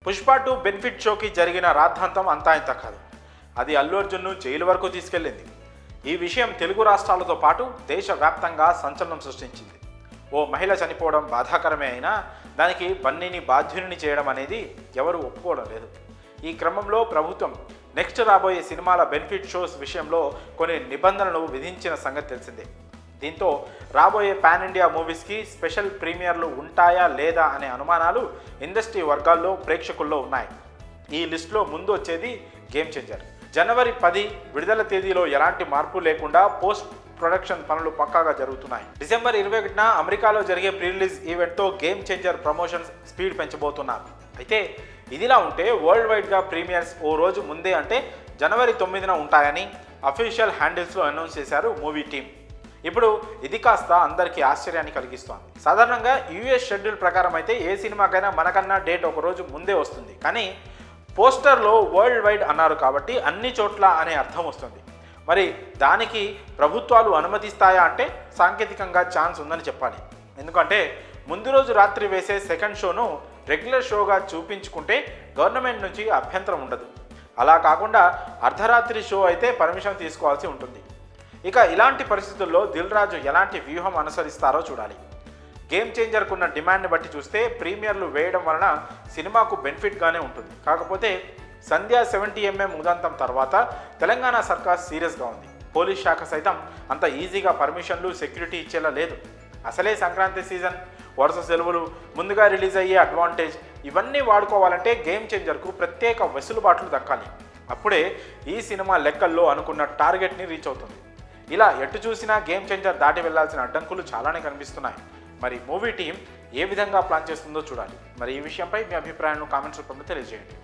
Pushpa 2 benefit షోకి జరిగిన రాద్ధాంతం అంతా ఇంత కాదు. అది అల్లు అర్జున్ను జైలు వరకు తీసుకెళ్లింది. ఈ విషయం తెలుగు రాష్ట్రాలతో పాటు దేశవ్యాప్తంగా సంచలనం సృష్టించింది. ఓ మహిళ చనిపోవడం బాధాకరమే అయినా దానికి బన్నీని బాధ్యుని చేయడం అనేది ఎవరు ఒప్పుకోవడం లేదు. ఈ క్రమంలో ప్రభుత్వం నెక్స్ట్ రాబోయే సినిమాల బెనిఫిట్ షోస్ విషయంలో కొన్ని నిబంధనలు విధించిన సంగతి తెలిసిందే. దీంతో రాబోయే పాన్ ఇండియా మూవీస్కి స్పెషల్ ప్రీమియర్లు ఉంటాయా లేదా అనే అనుమానాలు ఇండస్ట్రీ వర్గాల్లో ప్రేక్షకుల్లో ఉన్నాయి. ఈ లిస్టులో ముందు వచ్చేది గేమ్ చేంజర్. జనవరి 10 విడుదల తేదీలో ఎలాంటి మార్పు లేకుండా పోస్ట్ ప్రొడక్షన్ పనులు పక్కాగా జరుగుతున్నాయి. డిసెంబర్ 21న అమెరికాలో జరిగే ప్రీ రిలీజ్ ఈవెంట్తో గేమ్ చేంజర్ ప్రమోషన్స్ స్పీడ్ పెంచబోతున్నారు. అయితే ఇదిలా ఉంటే వరల్డ్ వైడ్గా ప్రీమియర్స్ ఓ రోజు ముందే అంటే జనవరి 9న ఉంటాయని అఫీషియల్ హ్యాండిల్స్లో అనౌన్స్ చేశారు మూవీ టీం. ఇప్పుడు ఇది కాస్త అందరికీ ఆశ్చర్యాన్ని కలిగిస్తోంది. సాధారణంగా యూఎస్ షెడ్యూల్ ప్రకారం అయితే ఏ సినిమాకైనా మనకన్నా డేట్ ఒక రోజు ముందే వస్తుంది. కానీ పోస్టర్లో వరల్డ్ వైడ్ అన్నారు కాబట్టి అన్ని చోట్ల అనే అర్థం వస్తుంది. మరి దానికి ప్రభుత్వాలు అనుమతిస్తాయా అంటే సాంకేతికంగా ఛాన్స్ ఉందని చెప్పాలి. ఎందుకంటే ముందు రోజు రాత్రి వేసే సెకండ్ షోను రెగ్యులర్ షోగా చూపించుకుంటే గవర్నమెంట్ నుంచి అభ్యంతరం ఉండదు. అలా కాకుండా అర్ధరాత్రి షో అయితే పర్మిషన్ తీసుకోవాల్సి ఉంటుంది. ఇక ఇలాంటి పరిస్థితుల్లో దిల్ రాజు ఎలాంటి వ్యూహం అనుసరిస్తారో చూడాలి. గేమ్ చేంజర్కున్న డిమాండ్ని బట్టి చూస్తే ప్రీమియర్లు వేయడం వలన సినిమాకు బెనిఫిట్గానే ఉంటుంది. కాకపోతే సంధ్యా 70mm ఉదంతం తర్వాత తెలంగాణ సర్కార్ సీరియస్గా ఉంది. పోలీస్ శాఖ సైతం అంత ఈజీగా పర్మిషన్లు సెక్యూరిటీ ఇచ్చేలా లేదు. అసలే సంక్రాంతి సీజన్, వరుస సెలవులు, ముందుగా రిలీజ్ అయ్యే అడ్వాంటేజ్ ఇవన్నీ వాడుకోవాలంటే గేమ్ చేంజర్కు ప్రత్యేక వెసులుబాట్లు దక్కాలి. అప్పుడే ఈ సినిమా లెక్కల్లో అనుకున్న టార్గెట్ని రీచ్ అవుతుంది. ఇలా ఎటు చూసినా గేమ్ చేంజర్ దాటి వెళ్లాల్సిన అడ్డంకులు చాలానే కనిపిస్తున్నాయి. మరి మూవీ టీం ఏ విధంగా ప్లాన్ చేస్తుందో చూడాలి. మరి ఈ విషయంపై మీ అభిప్రాయాలను కామెంట్స్ రూపంలో తెలియజేయండి.